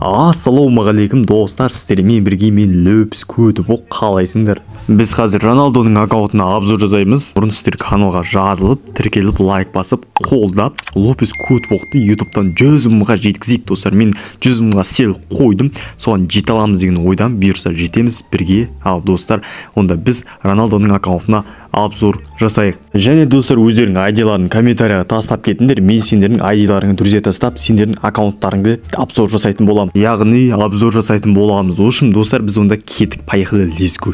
Ассалаумағалейкум достар, сіздермен бірге мен Лопес Кутебок, қалайсыңдар? Біз қазір Роналдоның аккаунтына обзор жасаймыз. Бұрын сіздер каналға жазылып, тіркеліп, лайк басып, қолдап, Лопес Кутебокты ютубтан 100 мыңға жеткізейік достар. Мен 100 мыңға сел қойдым, соған жете аламыз деген ойдан, бұйырса жетеміз бірге. Ал достар, онда біз Роналдоның аккаунтына обзор жасайық. Және достар, өздерің айдиларын комментарияға тастап кетіңдер. Мен сендердің айдиларыңды түрзе тастап, сендердің аккаунттарыңды обзор жасайтын болам. Яғни обзор жасайтын боламыз. Ошым достар, біз онда кетік, поехали, let's go.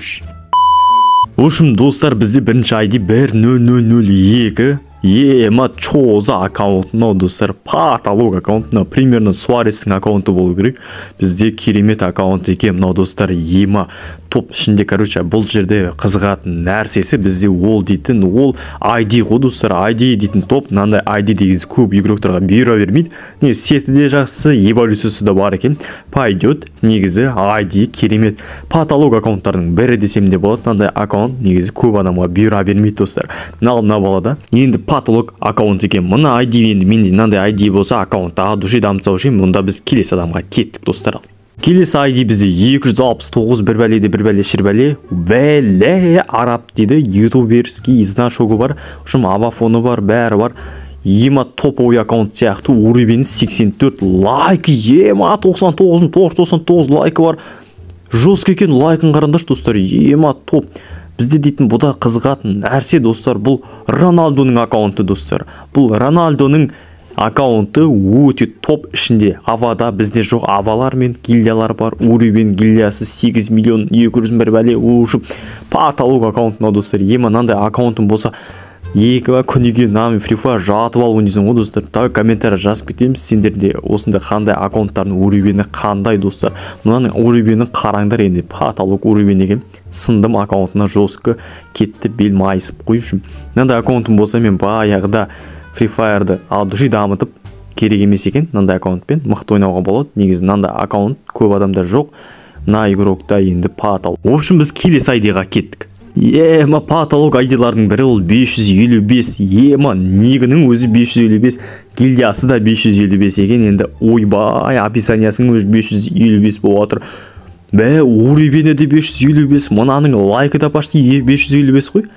Ошым достар, бізде бірінші айди 1002. Ема чоза аккаунт, но достар, патолог аккаунт, но примерно Суарестің аккаунты болу керек. Бізде керемет аккаунт екен, но достар, ема топ ішінде, короче, бұл жерде қызығатын нәрсесі бізде ол дейтін, ол ID ғой достар, ID дейтін топ, мынандай ID дегеніз көп игроктарға бере бермейді. Не сеті де жақсы, эволюциясы да бар екен. Пойдет, негізі ID керемет. Патолог аккаунттардың бірі десем де болады, мынандай аккаунт негізі көп адамға бере бермейді достар. Мына балада енді патолог аккаунт екен. Мына ID енді менде мынандай ID болса, аккаунтта души дамытса үшін, мұнда біз келесі адамға кеттік достар. Келесі ID бізде 269 бір бәле шірбәле бәле араб дейді, ютуберский значогы бар, ұшым абафоны бар, бәрі бар. Ема топовый аккаунт сияқты, уровені 84 лайк, ема 99 лайкі бар. Жестко екен, лайкын қараңдаршы достар, ема топ. Бізде дейтін бұда қызығатын нәрсе достар, бұл Роналдоның аккаунты достар. Бұл Роналдоның аккаунты өте топ ішінде. Авада бізде жоқ, авалар мен гильдиялар бар. Уровень гильдиясы 8 миллион 200 бір бәле ұшып. Патолог аккаунтына достар, ема нандай аккаунтым болса, екі күніге нами Free Fire жатып алуын дейсің ғой достар. Тағы комментария жазып кетеміз, сендерде осында қандай аккаунттардың уровені қандай достар. Мынаның уровені қараңдар, енді патолог уровень екен. Сындым аккаунтына жестко кетті, бел майысып қойып. Мынандай аккаунтым болса, мен баяғыда Free Fire'ды алдуши дамытып керек емес екен. Мынандай аккаунтпен мықты ойнауға болады. Негізі мынандай аккаунт көп адамдар жоқ. Мына игрокта енді патолог. В общем, біз келесі айдиға кеттік. Ема патолог айдилардың бірі ол 555. Ема негінің өзі 555, гильдиясы да 555 екен. Енді ойбай, описаниясының өзі 555 болып отыр. Бә, уровені де 555, мынаның лайкі да почти 555 қой.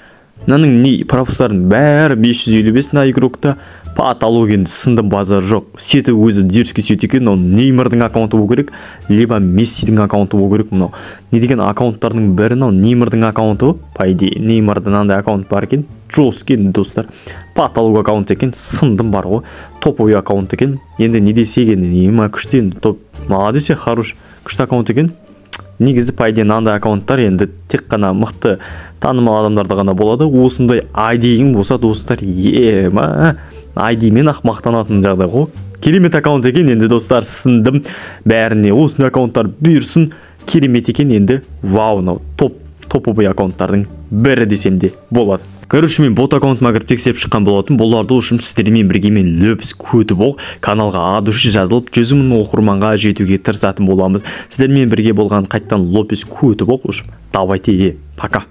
Мынаның не пропустардың бәрі 555 на игрокта. Патолог енді сынды базар жоқ. Сеті өзі дерзкий сет екен, ол Неймардың аккаунты болу керек, либо Мессидің аккаунты болу керек. Мынау не деген аккаунттардың бірі, мынау Неймардың аккаунты. По идее, Неймардың андай аккаунт бар екен. Жестко достар. Патолог аккаунт екен, сындым бар ғой. Топовый аккаунт екен. Енді не десек енді, ема күшті енді топ. Молодец, хорош. Күшті аккаунт екен. Негізі по идее мынандай аккаунттар енді тек қана мықты танымал адамдарда ғана болады. Осындай ID-ің болса достар, ема ID-мен ақ мақтанатын жағдай ғой. Керемет аккаунт екен, енді достар, сындым. Бәріне осындай аккаунттар бұйырсын. Керемет екен, енді вау, топовый аккаунттардың бірі десем де болады. Короче, мен бот аккаунтыма кіріп тексеріп шыққан болатын. Бұларды үшін сіздермен бірге мен Лопес Кутебок каналға адуши жазылып 100 мың оқырманға жетуге тырысатын боламыз. Сіздермен бірге болған қайттан Лопес Кутебок үшін. Давайте, пока.